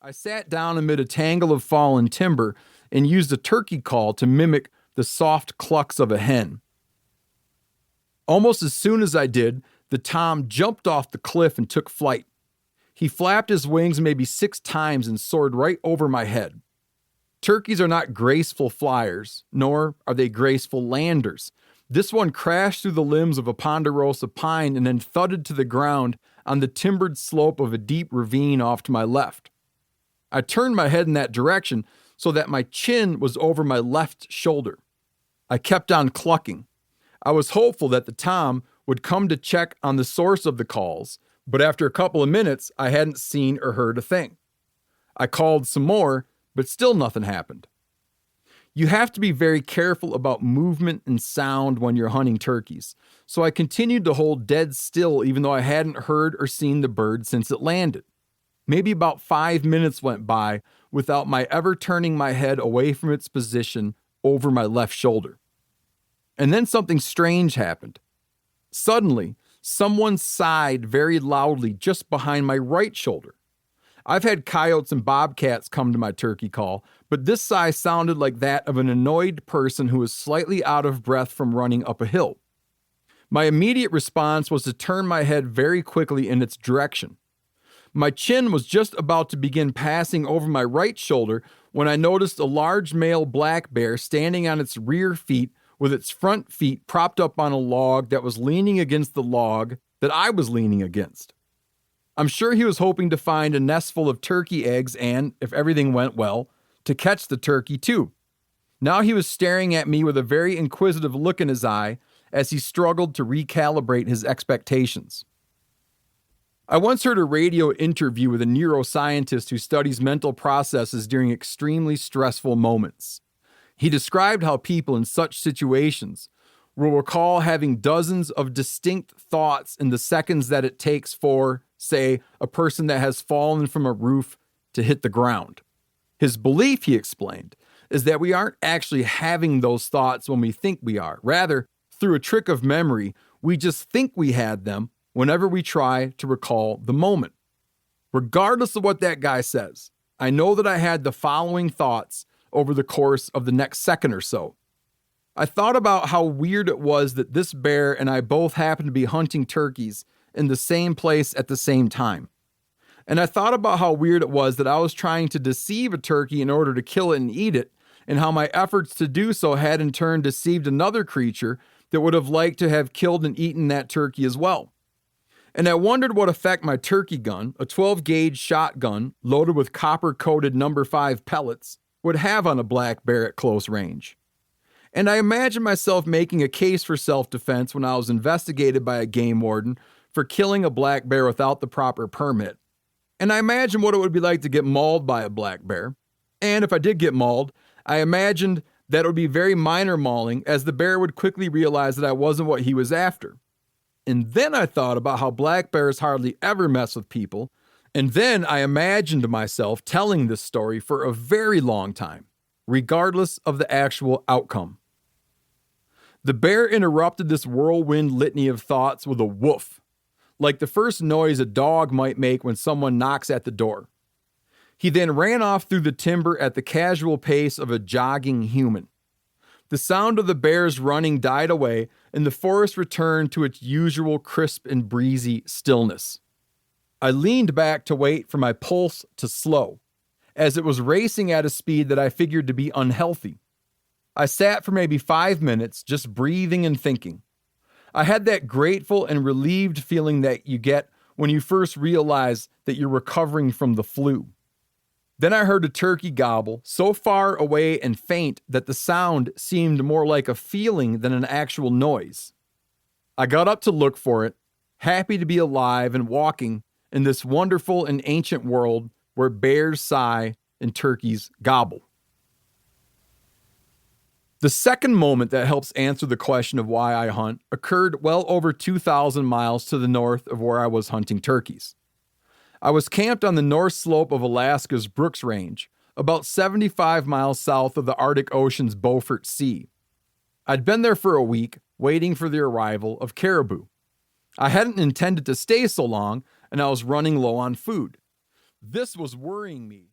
I sat down amid a tangle of fallen timber and used a turkey call to mimic the soft clucks of a hen. Almost as soon as I did, the tom jumped off the cliff and took flight. He flapped his wings maybe 6 times and soared right over my head. Turkeys are not graceful flyers, nor are they graceful landers. This one crashed through the limbs of a ponderosa pine and then thudded to the ground on the timbered slope of a deep ravine off to my left. I turned my head in that direction so that my chin was over my left shoulder. I kept on clucking. I was hopeful that the tom would come to check on the source of the calls, but after a couple of minutes, I hadn't seen or heard a thing. I called some more, but still nothing happened. You have to be very careful about movement and sound when you're hunting turkeys, so I continued to hold dead still even though I hadn't heard or seen the bird since it landed. Maybe about 5 minutes went by without my ever turning my head away from its position over my left shoulder. And then something strange happened. Suddenly, someone sighed very loudly just behind my right shoulder. I've had coyotes and bobcats come to my turkey call, but this sigh sounded like that of an annoyed person who is slightly out of breath from running up a hill. My immediate response was to turn my head very quickly in its direction. My chin was just about to begin passing over my right shoulder when I noticed a large male black bear standing on its rear feet with its front feet propped up on a log that was leaning against the log that I was leaning against. I'm sure he was hoping to find a nest full of turkey eggs and, if everything went well, to catch the turkey too. Now he was staring at me with a very inquisitive look in his eye as he struggled to recalibrate his expectations. I once heard a radio interview with a neuroscientist who studies mental processes during extremely stressful moments. He described how people in such situations will recall having dozens of distinct thoughts in the seconds that it takes for, say, a person that has fallen from a roof to hit the ground. His belief, he explained, is that we aren't actually having those thoughts when we think we are. Rather, through a trick of memory, we just think we had them whenever we try to recall the moment. Regardless of what that guy says, I know that I had the following thoughts over the course of the next second or so. I thought about how weird it was that this bear and I both happened to be hunting turkeys in the same place at the same time. And I thought about how weird it was that I was trying to deceive a turkey in order to kill it and eat it, and how my efforts to do so had in turn deceived another creature that would have liked to have killed and eaten that turkey as well. And I wondered what effect my turkey gun, a 12-gauge shotgun loaded with copper-coated number 5 pellets, would have on a black bear at close range. And I imagined myself making a case for self-defense when I was investigated by a game warden for killing a black bear without the proper permit. And I imagined what it would be like to get mauled by a black bear. And if I did get mauled, I imagined that it would be very minor mauling, as the bear would quickly realize that I wasn't what he was after. And then I thought about how black bears hardly ever mess with people, and then I imagined myself telling this story for a very long time, regardless of the actual outcome. The bear interrupted this whirlwind litany of thoughts with a woof, like the first noise a dog might make when someone knocks at the door. He then ran off through the timber at the casual pace of a jogging human. The sound of the bear's running died away, and the forest returned to its usual crisp and breezy stillness. I leaned back to wait for my pulse to slow, as it was racing at a speed that I figured to be unhealthy. I sat for maybe 5 minutes, just breathing and thinking. I had that grateful and relieved feeling that you get when you first realize that you're recovering from the flu. Then I heard a turkey gobble, so far away and faint that the sound seemed more like a feeling than an actual noise. I got up to look for it, happy to be alive and walking in this wonderful and ancient world where bears sigh and turkeys gobble. The second moment that helps answer the question of why I hunt occurred well over 2,000 miles to the north of where I was hunting turkeys. I was camped on the north slope of Alaska's Brooks Range, about 75 miles south of the Arctic Ocean's Beaufort Sea. I'd been there for a week, waiting for the arrival of caribou. I hadn't intended to stay so long, and I was running low on food. This was worrying me.